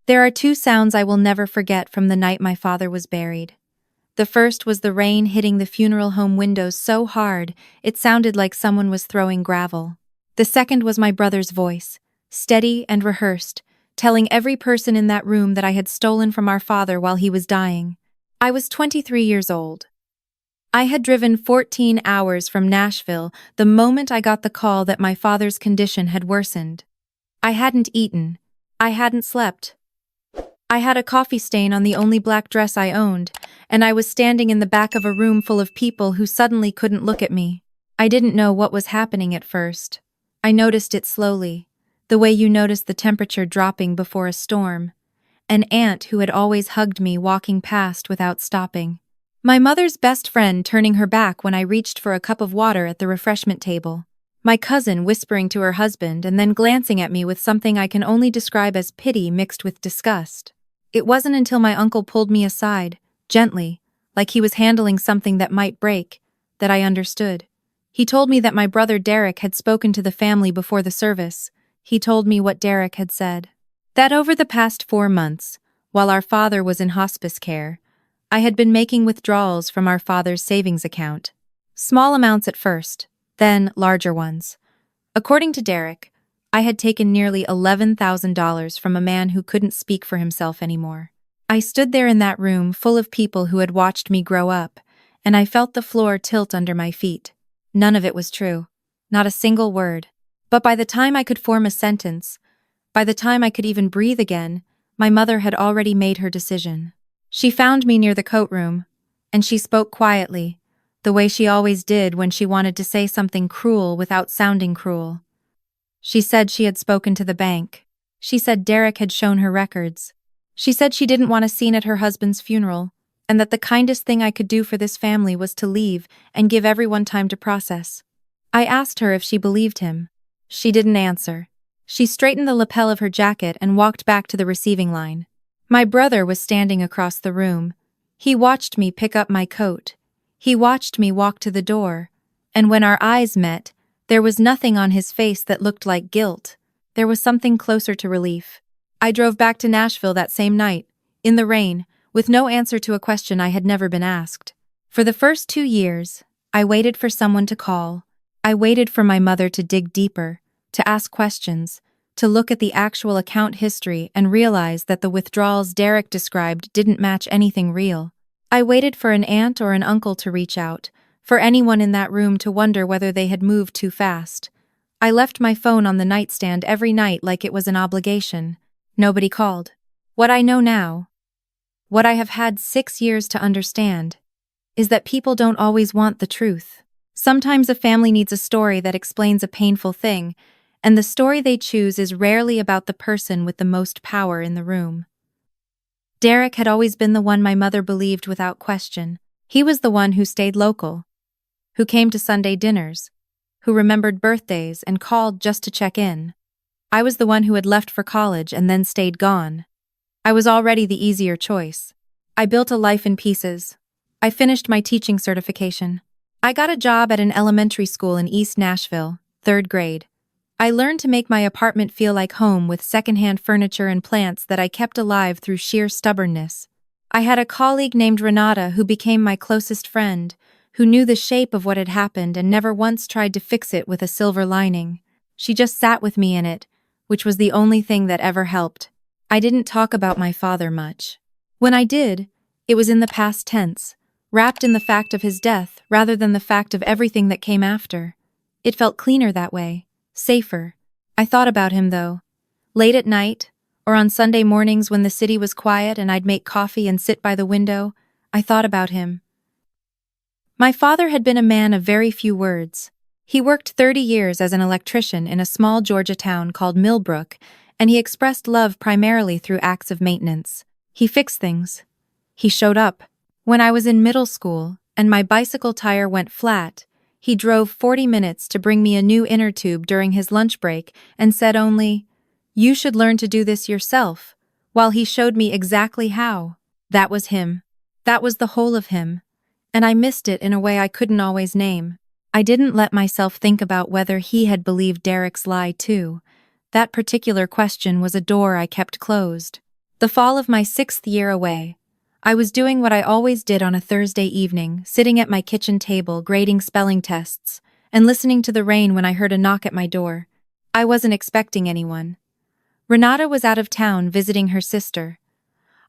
There are two sounds I will never forget from the night my father was buried. The first was the rain hitting the funeral home windows so hard it sounded like someone was throwing gravel. The second was my brother's voice, steady and rehearsed, telling every person in that room that I had stolen from our father while he was dying. I was 23 years old. I had driven 14 hours from Nashville the moment I got the call that my father's condition had worsened. I hadn't eaten. I hadn't slept. I had a coffee stain on the only black dress I owned, and I was standing in the back of a room full of people who suddenly couldn't look at me. I didn't know what was happening at first. I noticed it slowly, the way you notice the temperature dropping before a storm. An aunt who had always hugged me walking past without stopping. My mother's best friend turning her back when I reached for a cup of water at the refreshment table. My cousin whispering to her husband and then glancing at me with something I can only describe as pity mixed with disgust. It wasn't until my uncle pulled me aside, gently, like he was handling something that might break, that I understood. He told me that my brother Derek had spoken to the family before the service. He told me what Derek had said. That over the past 4 months, while our father was in hospice care, I had been making withdrawals from our father's savings account. Small amounts at first, then larger ones. According to Derek, I had taken nearly $11,000 from a man who couldn't speak for himself anymore. I stood there in that room full of people who had watched me grow up, and I felt the floor tilt under my feet. None of it was true. Not a single word. But by the time I could form a sentence, by the time I could even breathe again, my mother had already made her decision. She found me near the coat room, and she spoke quietly, the way she always did when she wanted to say something cruel without sounding cruel. She said she had spoken to the bank. She said Derek had shown her records. She said she didn't want a scene at her husband's funeral, and that the kindest thing I could do for this family was to leave and give everyone time to process. I asked her if she believed him. She didn't answer. She straightened the lapel of her jacket and walked back to the receiving line. My brother was standing across the room. He watched me pick up my coat. He watched me walk to the door. And when our eyes met, there was nothing on his face that looked like guilt. There was something closer to relief. I drove back to Nashville that same night, in the rain, with no answer to a question I had never been asked. For the first 2 years, I waited for someone to call. I waited for my mother to dig deeper, to ask questions, to look at the actual account history and realize that the withdrawals Derek described didn't match anything real. I waited for an aunt or an uncle to reach out, for anyone in that room to wonder whether they had moved too fast. I left my phone on the nightstand every night like it was an obligation. Nobody called. What I know now, what I have had 6 years to understand, is that people don't always want the truth. Sometimes a family needs a story that explains a painful thing, and the story they choose is rarely about the person with the most power in the room. Derek had always been the one my mother believed without question. He was the one who stayed local, who came to Sunday dinners, who remembered birthdays and called just to check in. I was the one who had left for college and then stayed gone. I was already the easier choice. I built a life in pieces. I finished my teaching certification. I got a job at an elementary school in East Nashville, 3rd grade. I learned to make my apartment feel like home with secondhand furniture and plants that I kept alive through sheer stubbornness. I had a colleague named Renata who became my closest friend, who knew the shape of what had happened and never once tried to fix it with a silver lining. She just sat with me in it, which was the only thing that ever helped. I didn't talk about my father much. When I did, it was in the past tense, wrapped in the fact of his death rather than the fact of everything that came after. It felt cleaner that way, safer. I thought about him, though. Late at night, or on Sunday mornings when the city was quiet and I'd make coffee and sit by the window, I thought about him. My father had been a man of very few words. He worked 30 years as an electrician in a small Georgia town called Millbrook, and he expressed love primarily through acts of maintenance. He fixed things. He showed up. When I was in middle school and my bicycle tire went flat, he drove 40 minutes to bring me a new inner tube during his lunch break and said only, "You should learn to do this yourself," while he showed me exactly how. That was him. That was the whole of him. And I missed it in a way I couldn't always name. I didn't let myself think about whether he had believed Derek's lie too. That particular question was a door I kept closed. The fall of my 6th year away. I was doing what I always did on a Thursday evening, sitting at my kitchen table grading spelling tests, and listening to the rain when I heard a knock at my door. I wasn't expecting anyone. Renata was out of town visiting her sister.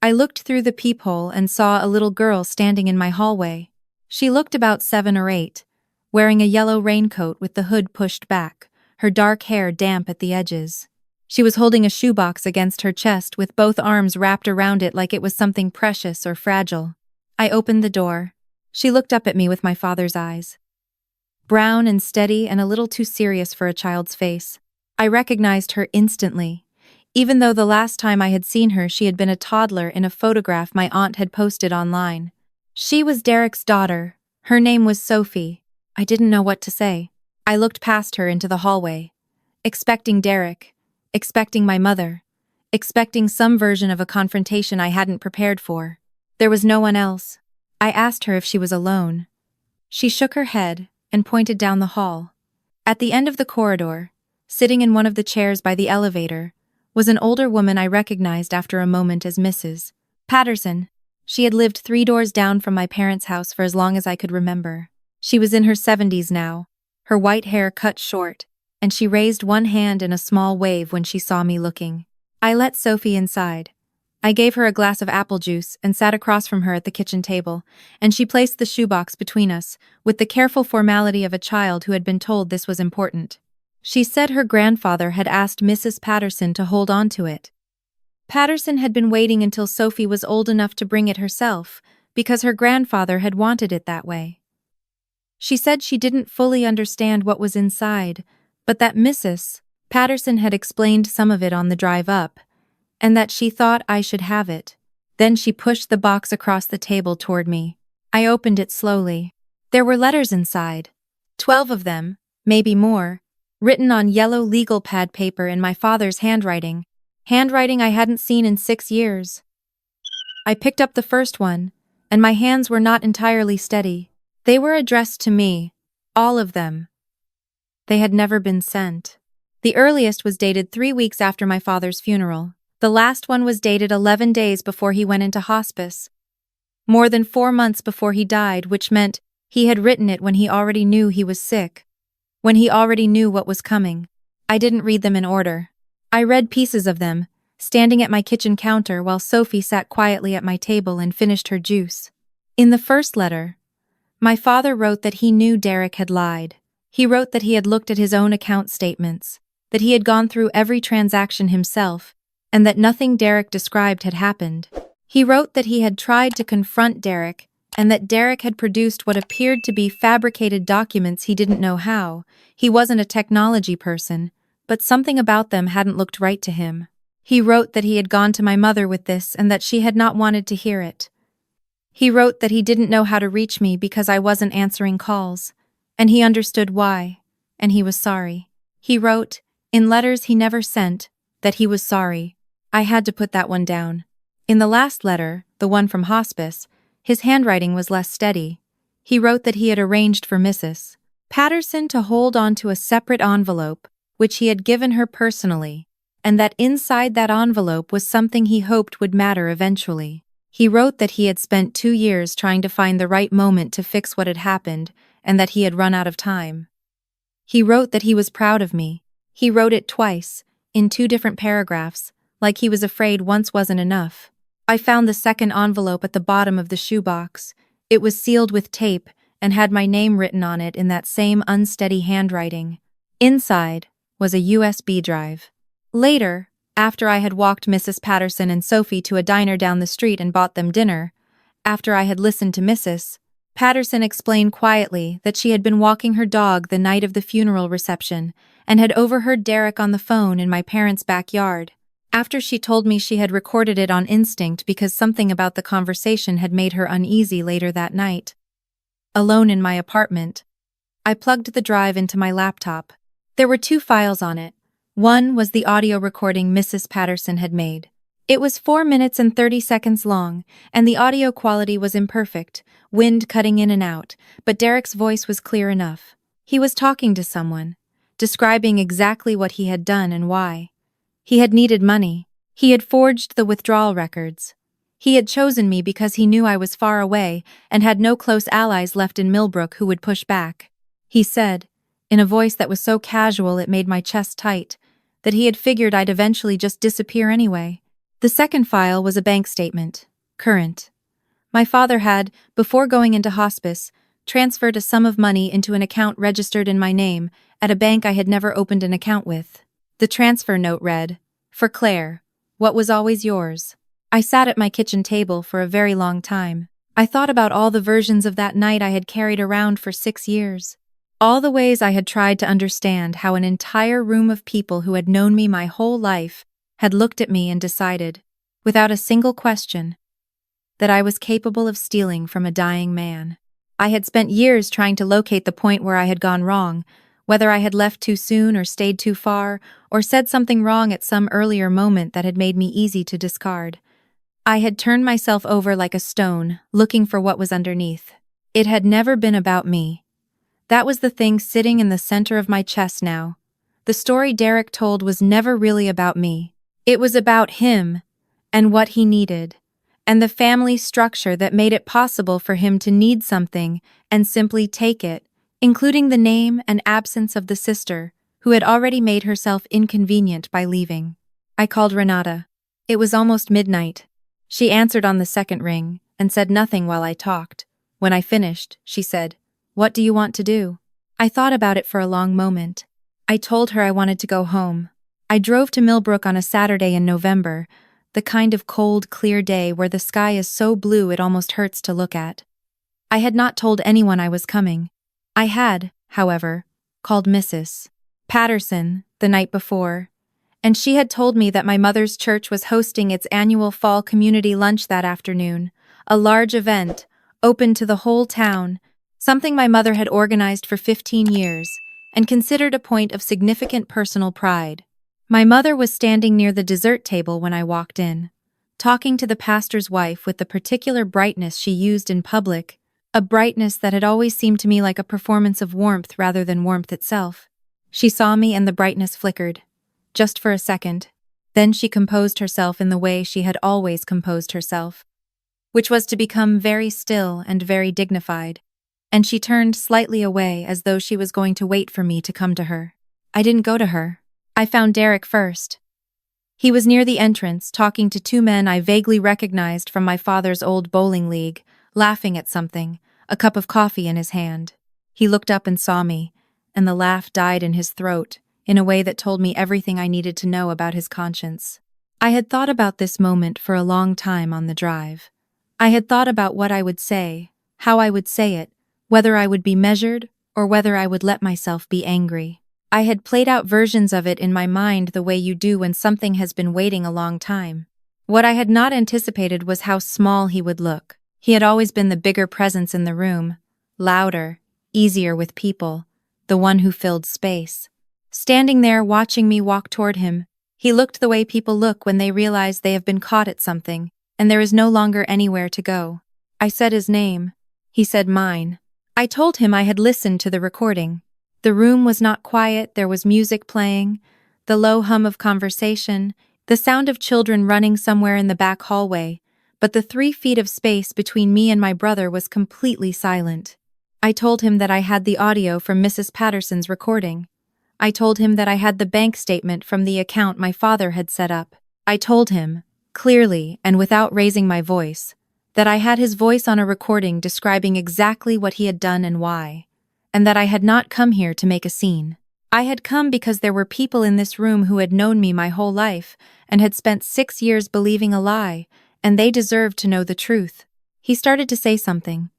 I looked through the peephole and saw a little girl standing in my hallway. She looked about 7 or 8, wearing a yellow raincoat with the hood pushed back, her dark hair damp at the edges. She was holding a shoebox against her chest with both arms wrapped around it like it was something precious or fragile. I opened the door. She looked up at me with my father's eyes. Brown and steady and a little too serious for a child's face. I recognized her instantly, even though the last time I had seen her she had been a toddler in a photograph my aunt had posted online. She was Derek's daughter. Her name was Sophie. I didn't know what to say. I looked past her into the hallway, expecting Derek, expecting my mother, expecting some version of a confrontation I hadn't prepared for. There was no one else. I asked her if she was alone. She shook her head and pointed down the hall. At the end of the corridor, sitting in one of the chairs by the elevator, was an older woman I recognized after a moment as Mrs. Patterson. She had lived 3 doors down from my parents' house for as long as I could remember. She was in her 70s now, her white hair cut short, and she raised one hand in a small wave when she saw me looking. I let Sophie inside. I gave her a glass of apple juice and sat across from her at the kitchen table, and she placed the shoebox between us, with the careful formality of a child who had been told this was important. She said her grandfather had asked Mrs. Patterson to hold on to it. Patterson had been waiting until Sophie was old enough to bring it herself, because her grandfather had wanted it that way. She said she didn't fully understand what was inside, but that Mrs. Patterson had explained some of it on the drive up, and that she thought I should have it. Then she pushed the box across the table toward me. I opened it slowly. There were letters inside. 12 of them, maybe more, written on yellow legal pad paper in my father's handwriting I hadn't seen in 6 years. I picked up the first one, and my hands were not entirely steady. They were addressed to me, all of them. They had never been sent. The earliest was dated 3 weeks after my father's funeral. The last one was dated 11 days before he went into hospice. More than 4 months before he died, which meant he had written it when he already knew he was sick. When he already knew what was coming. I didn't read them in order. I read pieces of them, standing at my kitchen counter while Sophie sat quietly at my table and finished her juice. In the first letter, my father wrote that he knew Derek had lied. He wrote that he had looked at his own account statements, that he had gone through every transaction himself, and that nothing Derek described had happened. He wrote that he had tried to confront Derek, and that Derek had produced what appeared to be fabricated documents he didn't know how. He wasn't a technology person, but something about them hadn't looked right to him. He wrote that he had gone to my mother with this and that she had not wanted to hear it. He wrote that he didn't know how to reach me because I wasn't answering calls, and he understood why, and he was sorry. He wrote, in letters he never sent, that he was sorry. I had to put that one down. In the last letter, the one from hospice, his handwriting was less steady. He wrote that he had arranged for Mrs. Patterson to hold on to a separate envelope, which he had given her personally, and that inside that envelope was something he hoped would matter eventually. He wrote that he had spent 2 years trying to find the right moment to fix what had happened, and that he had run out of time. He wrote that he was proud of me. He wrote it twice, in 2 different paragraphs, like he was afraid once wasn't enough. I found the second envelope at the bottom of the shoebox. It was sealed with tape and had my name written on it in that same unsteady handwriting. Inside was a USB drive. Later, after I had walked Mrs. Patterson and Sophie to a diner down the street and bought them dinner, after I had listened to Mrs. Patterson explained quietly that she had been walking her dog the night of the funeral reception and had overheard Derek on the phone in my parents' backyard. After she told me she had recorded it on instinct because something about the conversation had made her uneasy later that night. Alone in my apartment, I plugged the drive into my laptop. There were 2 files on it. One was the audio recording Mrs. Patterson had made. It was 4 minutes and 30 seconds long, and the audio quality was imperfect, wind cutting in and out, but Derek's voice was clear enough. He was talking to someone, describing exactly what he had done and why. He had needed money. He had forged the withdrawal records. He had chosen me because he knew I was far away and had no close allies left in Millbrook who would push back. He said, in a voice that was so casual it made my chest tight, that he had figured I'd eventually just disappear anyway. The second file was a bank statement. Current. My father had, before going into hospice, transferred a sum of money into an account registered in my name at a bank I had never opened an account with. The transfer note read, "For Claire, what was always yours." I sat at my kitchen table for a very long time. I thought about all the versions of that night I had carried around for 6 years. All the ways I had tried to understand how an entire room of people who had known me my whole life had looked at me and decided, without a single question, that I was capable of stealing from a dying man. I had spent years trying to locate the point where I had gone wrong, whether I had left too soon or stayed too far, or said something wrong at some earlier moment that had made me easy to discard. I had turned myself over like a stone, looking for what was underneath. It had never been about me. That was the thing sitting in the center of my chest now. The story Derek told was never really about me. It was about him, and what he needed, and the family structure that made it possible for him to need something and simply take it, including the name and absence of the sister, who had already made herself inconvenient by leaving. I called Renata. It was almost midnight. She answered on the second ring and said nothing while I talked. When I finished, she said, "What do you want to do?" I thought about it for a long moment. I told her I wanted to go home. I drove to Millbrook on a Saturday in November, the kind of cold, clear day where the sky is so blue it almost hurts to look at. I had not told anyone I was coming. I had, however, called Mrs. Patterson the night before, and she had told me that my mother's church was hosting its annual fall community lunch that afternoon, a large event, open to the whole town, something my mother had organized for 15 years, and considered a point of significant personal pride. My mother was standing near the dessert table when I walked in, talking to the pastor's wife with the particular brightness she used in public, a brightness that had always seemed to me like a performance of warmth rather than warmth itself. She saw me and the brightness flickered. Just for a second. Then she composed herself in the way she had always composed herself, which was to become very still and very dignified, and she turned slightly away as though she was going to wait for me to come to her. I didn't go to her. I found Derek first. He was near the entrance, talking to 2 men I vaguely recognized from my father's old bowling league, laughing at something, a cup of coffee in his hand. He looked up and saw me, and the laugh died in his throat, in a way that told me everything I needed to know about his conscience. I had thought about this moment for a long time on the drive. I had thought about what I would say, how I would say it, whether I would be measured or whether I would let myself be angry. I had played out versions of it in my mind the way you do when something has been waiting a long time. What I had not anticipated was how small he would look. He had always been the bigger presence in the room, louder, easier with people, the one who filled space. Standing there watching me walk toward him, he looked the way people look when they realize they have been caught at something, and there is no longer anywhere to go. I said his name. He said mine. I told him I had listened to the recording. The room was not quiet, there was music playing, the low hum of conversation, the sound of children running somewhere in the back hallway, but the 3 feet of space between me and my brother was completely silent. I told him that I had the audio from Mrs. Patterson's recording. I told him that I had the bank statement from the account my father had set up. I told him, clearly and without raising my voice, that I had his voice on a recording describing exactly what he had done and why, and that I had not come here to make a scene. I had come because there were people in this room who had known me my whole life and had spent 6 years believing a lie, and they deserved to know the truth. He started to say something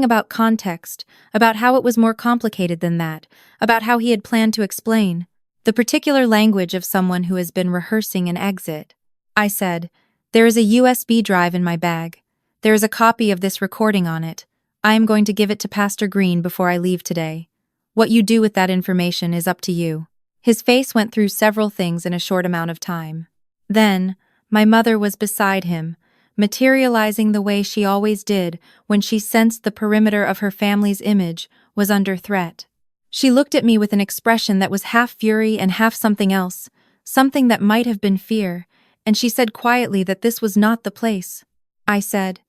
about context, about how it was more complicated than that, about how he had planned to explain, the particular language of someone who has been rehearsing an exit. I said, "There is a USB drive in my bag. There is a copy of this recording on it. I am going to give it to Pastor Green before I leave today. What you do with that information is up to you." His face went through several things in a short amount of time. Then, my mother was beside him, materializing the way she always did when she sensed the perimeter of her family's image was under threat. She looked at me with an expression that was half fury and half something else, something that might have been fear, and she said quietly that this was not the place. I said,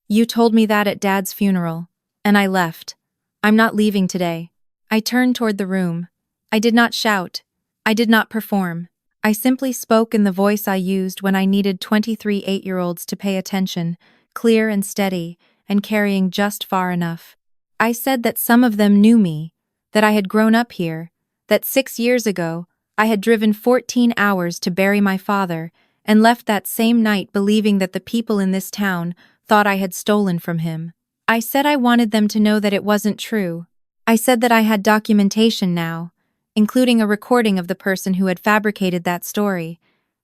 "You told me that at Dad's funeral," and I left. "I'm not leaving today." I turned toward the room. I did not shout. I did not perform. I simply spoke in the voice I used when I needed 23 8-year-olds to pay attention, clear and steady, and carrying just far enough. I said that some of them knew me, that I had grown up here, that 6 years ago, I had driven 14 hours to bury my father, and left that same night believing that the people in this town thought I had stolen from him. I said I wanted them to know that it wasn't true. I said that I had documentation now, including a recording of the person who had fabricated that story,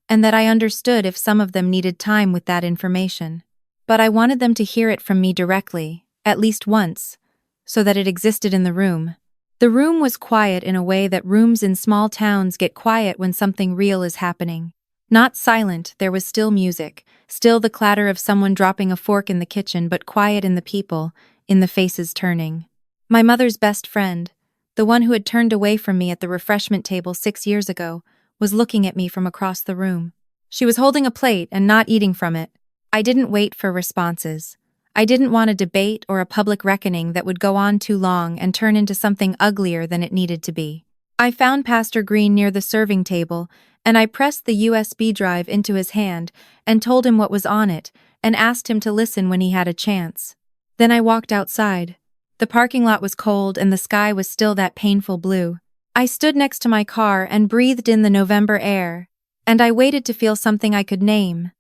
and that I understood if some of them needed time with that information. But I wanted them to hear it from me directly, at least once, so that it existed in the room. The room was quiet in a way that rooms in small towns get quiet when something real is happening. Not silent, there was still music, still the clatter of someone dropping a fork in the kitchen, but quiet in the people, in the faces turning. My mother's best friend, the one who had turned away from me at the refreshment table 6 years ago, was looking at me from across the room. She was holding a plate and not eating from it. I didn't wait for responses. I didn't want a debate or a public reckoning that would go on too long and turn into something uglier than it needed to be. I found Pastor Green near the serving table, and I pressed the USB drive into his hand and told him what was on it and asked him to listen when he had a chance. Then I walked outside. The parking lot was cold and the sky was still that painful blue. I stood next to my car and breathed in the November air, and I waited to feel something I could name.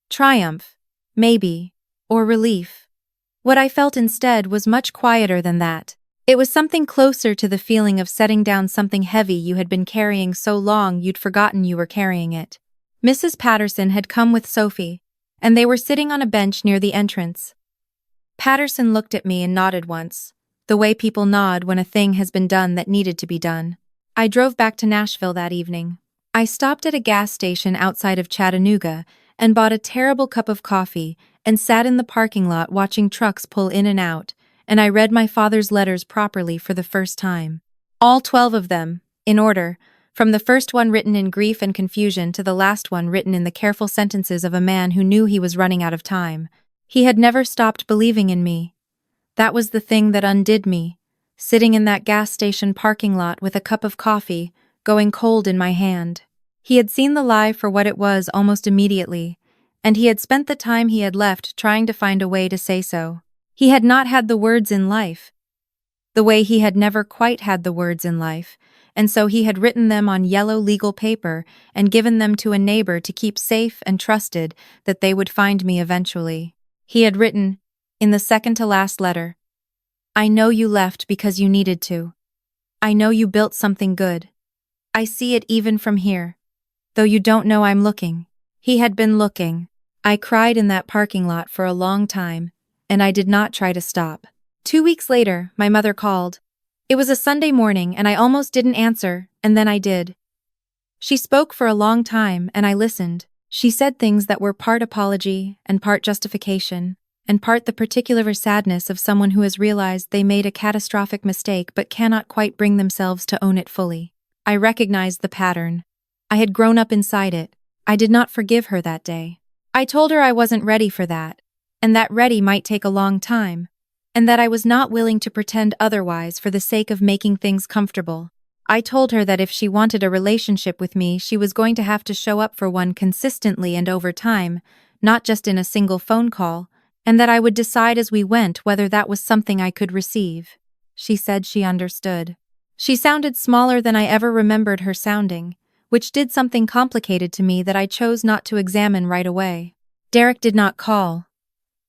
Triumph, maybe, or relief. What I felt instead was much quieter than that. It was something closer to the feeling of setting down something heavy you had been carrying so long you'd forgotten you were carrying it. Mrs. Patterson had come with Sophie, and they were sitting on a bench near the entrance. Patterson looked at me and nodded once, the way people nod when a thing has been done that needed to be done. I drove back to Nashville that evening. I stopped at a gas station outside of Chattanooga and bought a terrible cup of coffee and sat in the parking lot watching trucks pull in and out, and I read my father's letters properly for the first time. All 12 of them, in order, from the first one written in grief and confusion to the last one written in the careful sentences of a man who knew he was running out of time. He had never stopped believing in me. That was the thing that undid me, sitting in that gas station parking lot with a cup of coffee, going cold in my hand. He had seen the lie for what it was almost immediately, and he had spent the time he had left trying to find a way to say so. He had not had the words in life, the way he had never quite had the words in life, and so he had written them on yellow legal paper and given them to a neighbor to keep safe and trusted that they would find me eventually. He had written, in the second to last letter, "I know you left because you needed to. I know you built something good. I see it even from here. Though you don't know I'm looking." He had been looking. I cried in that parking lot for a long time, and I did not try to stop. 2 weeks later, my mother called. It was a Sunday morning and I almost didn't answer, and then I did. She spoke for a long time and I listened. She said things that were part apology and part justification, and part the particular sadness of someone who has realized they made a catastrophic mistake but cannot quite bring themselves to own it fully. I recognized the pattern. I had grown up inside it. I did not forgive her that day. I told her I wasn't ready for that, and that ready might take a long time, and that I was not willing to pretend otherwise for the sake of making things comfortable. I told her that if she wanted a relationship with me, she was going to have to show up for one consistently and over time, not just in a single phone call, and that I would decide as we went whether that was something I could receive. She said she understood. She sounded smaller than I ever remembered her sounding, which did something complicated to me that I chose not to examine right away. Derek did not call.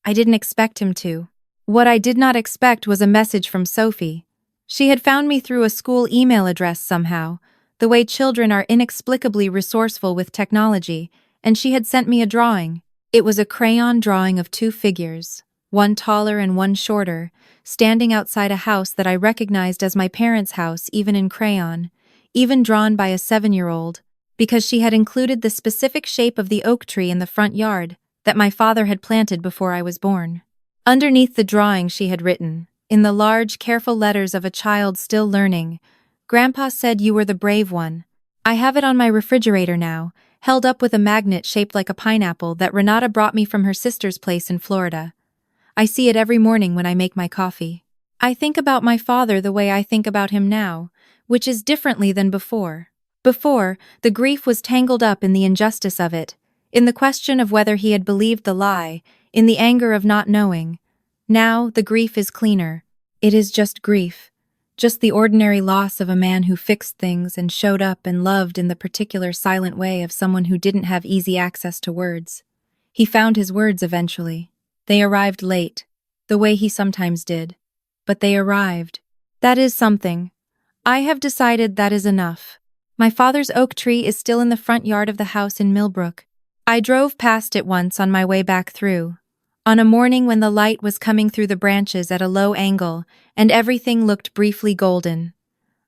I didn't expect him to. What I did not expect was a message from Sophie. She had found me through a school email address somehow, the way children are inexplicably resourceful with technology, and she had sent me a drawing. It was a crayon drawing of 2 figures, one taller and one shorter, standing outside a house that I recognized as my parents' house even in crayon, even drawn by a 7-year-old, because she had included the specific shape of the oak tree in the front yard that my father had planted before I was born. Underneath the drawing she had written, in the large, careful letters of a child still learning, "Grandpa said you were the brave one. I have it on my refrigerator now, held up with a magnet shaped like a pineapple that Renata brought me from her sister's place in Florida. I see it every morning when I make my coffee. I think about my father the way I think about him now, which is differently than before. Before, the grief was tangled up in the injustice of it, in the question of whether he had believed the lie, in the anger of not knowing. Now, the grief is cleaner. It is just grief. Just the ordinary loss of a man who fixed things and showed up and loved in the particular silent way of someone who didn't have easy access to words. He found his words eventually. They arrived late, the way he sometimes did. But they arrived. That is something. I have decided that is enough. My father's oak tree is still in the front yard of the house in Millbrook. I drove past it once on my way back through, on a morning when the light was coming through the branches at a low angle and everything looked briefly golden.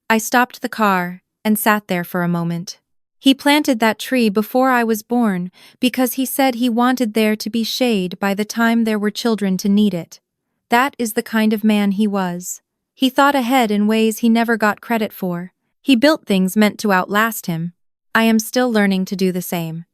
I stopped the car and sat there for a moment. He planted that tree before I was born because he said he wanted there to be shade by the time there were children to need it. That is the kind of man he was. He thought ahead in ways he never got credit for. He built things meant to outlast him. I am still learning to do the same.